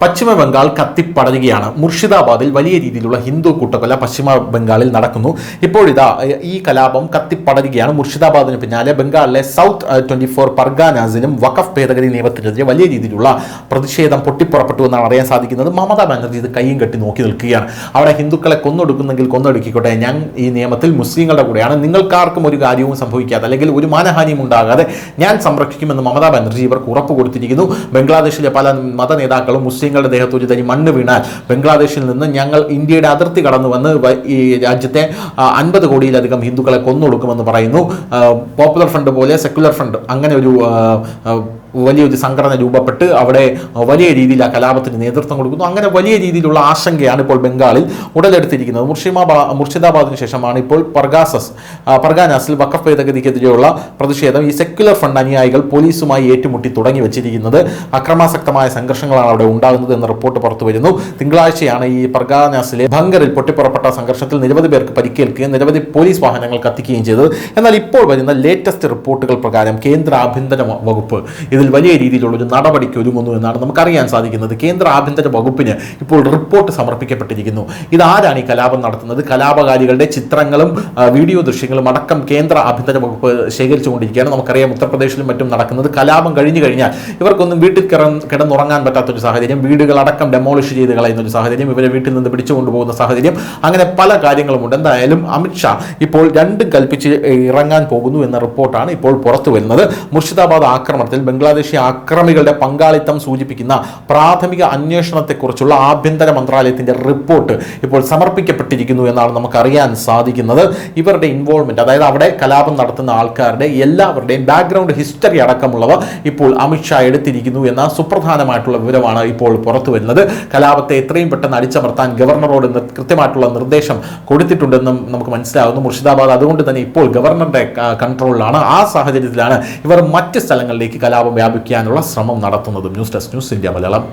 പശ്ചിമ ബംഗാൾ കത്തിപ്പടരുകയാണ്. മുർഷിദാബാദിൽ വലിയ രീതിയിലുള്ള ഹിന്ദു കൂട്ടക്കൊല പശ്ചിമ ബംഗാളിൽ നടക്കുന്നു. ഇപ്പോഴിതാ ഈ കലാപം കത്തിപ്പടരുകയാണ്. മുർഷിദാബാദിന് പിന്നാലെ ബംഗാളിലെ സൗത്ത് 24 പർഗാനാസിലും വഖഫ് ഭേദഗതി നിയമത്തിനെതിരെ വലിയ രീതിയിലുള്ള പ്രതിഷേധം പൊട്ടിപ്പുറപ്പെട്ടു എന്നാണ് അറിയാൻ സാധിക്കുന്നത്. മമതാ ബാനർജി ഇത് കൈയും കെട്ടി നോക്കി നിൽക്കുകയാണ്. അവിടെ ഹിന്ദുക്കളെ കൊന്നൊടുക്കുന്നെങ്കിൽ കൊന്നൊടുക്കിക്കോട്ടെ, ഞാൻ ഈ നിയമത്തിൽ മുസ്ലിങ്ങളുടെ കൂടെയാണ്, നിങ്ങൾക്കാർക്കും ഒരു കാര്യവും സംഭവിക്കാതെ അല്ലെങ്കിൽ ഒരു മാനഹാനിയും ഉണ്ടാകാതെ ഞാൻ സംരക്ഷിക്കുമെന്ന് മമതാ ബാനർജി ഇവർക്ക് ഉറപ്പ് കൊടുത്തിരിക്കുന്നു. ബംഗ്ലാദേശിലെ പല മത നേതാക്കളും മുസ്ലിങ്ങളുടെ ദേഹത്ത് ഒരു തരി മണ്ണ് വീണാൽ ബംഗ്ലാദേശിൽ നിന്ന് ഞങ്ങൾ ഇന്ത്യയുടെ അതിർത്തി കടന്നു വന്ന് ഈ രാജ്യത്തെ 50 കോടിയിലധികം ഹിന്ദുക്കളെ കൊന്നൊടുക്കുമെന്ന് പറയുന്നു. പോപ്പുലർ ഫ്രണ്ട് പോലെ സെക്യുലർ ഫ്രണ്ട് അങ്ങനെ ഒരു വലിയൊരു സംഘടന രൂപപ്പെട്ട് അവിടെ വലിയ രീതിയിൽ ആ കലാപത്തിന് നേതൃത്വം കൊടുക്കുന്നു. അങ്ങനെ വലിയ രീതിയിലുള്ള ആശങ്കയാണ് ഇപ്പോൾ ബംഗാളിൽ ഉടലെടുത്തിരിക്കുന്നത്. മുർഷിദാബാദിന് ശേഷമാണ് ഇപ്പോൾ പർഗാനാസിൽ വഖഫ് ഭേദഗതിക്കെതിരെയുള്ള പ്രതിഷേധം ഈ സെക്യുലർ ഫ്രണ്ട് അനുയായികൾ പോലീസുമായി ഏറ്റുമുട്ടി തുടങ്ങി വെച്ചിരിക്കുന്നത്. അക്രമാസക്തമായ സംഘർഷങ്ങളാണ് അവിടെ ഉണ്ടാകുന്നത് എന്ന റിപ്പോർട്ട് പുറത്തു വരുന്നു. തിങ്കളാഴ്ചയാണ് ഈ പർഗാനാസിലെ ഭങ്കറിൽ പൊട്ടിപ്പുറപ്പെട്ട സംഘർഷത്തിൽ നിരവധി പേർക്ക് പരിക്കേൽക്കുകയും നിരവധി പോലീസ് വാഹനങ്ങൾ കത്തിക്കുകയും ചെയ്തത്. എന്നാൽ ഇപ്പോൾ വരുന്ന ലേറ്റസ്റ്റ് റിപ്പോർട്ടുകൾ പ്രകാരം കേന്ദ്ര ആഭ്യന്തര വകുപ്പ് ഇതിൽ വലിയ രീതിയിലുള്ള ഒരു നടപടിക്ക് ഒരുങ്ങുന്നു എന്നാണ് നമുക്കറിയാൻ സാധിക്കുന്നത്. കേന്ദ്ര ആഭ്യന്തര വകുപ്പിന് ഇപ്പോൾ റിപ്പോർട്ട് സമർപ്പിക്കപ്പെട്ടിരിക്കുന്നു. ഇതാരാണ് ഈ കലാപം നടത്തുന്നത്? കലാപകാരികളുടെ ചിത്രങ്ങളും വീഡിയോ ദൃശ്യങ്ങളും അടക്കം കേന്ദ്ര ആഭ്യന്തര വകുപ്പ് ശേഖരിച്ചുകൊണ്ടിരിക്കുകയാണ്. നമുക്കറിയാം ഉത്തർപ്രദേശിലും മറ്റും നടക്കുന്നത്. കലാപം കഴിഞ്ഞു കഴിഞ്ഞാൽ ഇവർക്കൊന്നും വീട്ടിൽ കിടന്നുറങ്ങാൻ പറ്റാത്തൊരു സാഹചര്യം, വീടുകളടക്കം ഡെമോളിഷ് ചെയ്ത് കളയുന്ന ഒരു സാഹചര്യം, ഇവരെ വീട്ടിൽ നിന്ന് പിടിച്ചുകൊണ്ടുപോകുന്ന സാഹചര്യം, അങ്ങനെ പല കാര്യങ്ങളുമുണ്ട്. എന്തായാലും അമിത്ഷാ ഇപ്പോൾ രണ്ടും കൽപ്പിച്ച് ഇറങ്ങാൻ പോകുന്നു എന്ന റിപ്പോർട്ടാണ് ഇപ്പോൾ പുറത്തു വരുന്നത്. മുർഷിദാബാദ് ആക്രമണത്തിൽ ബംഗ്ലാദേശി ആക്രമികളുടെ പങ്കാളിത്തം സൂചിപ്പിക്കുന്ന പ്രാഥമിക അന്വേഷണത്തെക്കുറിച്ചുള്ള ആഭ്യന്തര മന്ത്രാലയത്തിന്റെ റിപ്പോർട്ട് ഇപ്പോൾ സമർപ്പിക്കപ്പെട്ടിരിക്കുന്നു എന്നാണ് നമുക്കറിയാൻ സാധിക്കുന്നത്. ഇവരുടെ ഇൻവോൾവ്മെന്റ്, അതായത് അവിടെ കലാപം നടത്തുന്ന ആൾക്കാരുടെ എല്ലാവരുടെയും ബാക്ക്ഗ്രൗണ്ട് ഹിസ്റ്ററി അടക്കമുള്ളവ ഇപ്പോൾ അമിത്ഷാ എടുത്തിരിക്കുന്നു എന്ന സുപ്രധാനമായിട്ടുള്ള വിവരമാണ് ഇപ്പോൾ പുറത്തു വരുന്നത്. കലാപത്തെ എത്രയും പെട്ടെന്ന് അടിച്ചമർത്താൻ ഗവർണറോട് കൃത്യമായിട്ടുള്ള നിർദ്ദേശം കൊടുത്തിട്ടുണ്ടെന്നും നമുക്ക് മനസ്സിലാകുന്നു. മുർഷിദാബാദ് അതുകൊണ്ട് തന്നെ ഇപ്പോൾ ഗവർണറുടെ കൺട്രോളിലാണ്. ആ സാഹചര്യത്തിലാണ് ഇവർ മറ്റ് സ്ഥലങ്ങളിലേക്ക് കലാപം വ്യാപിക്കാനുള്ള ശ്രമം നടത്തുന്നതും. News desk, news India Malayalam.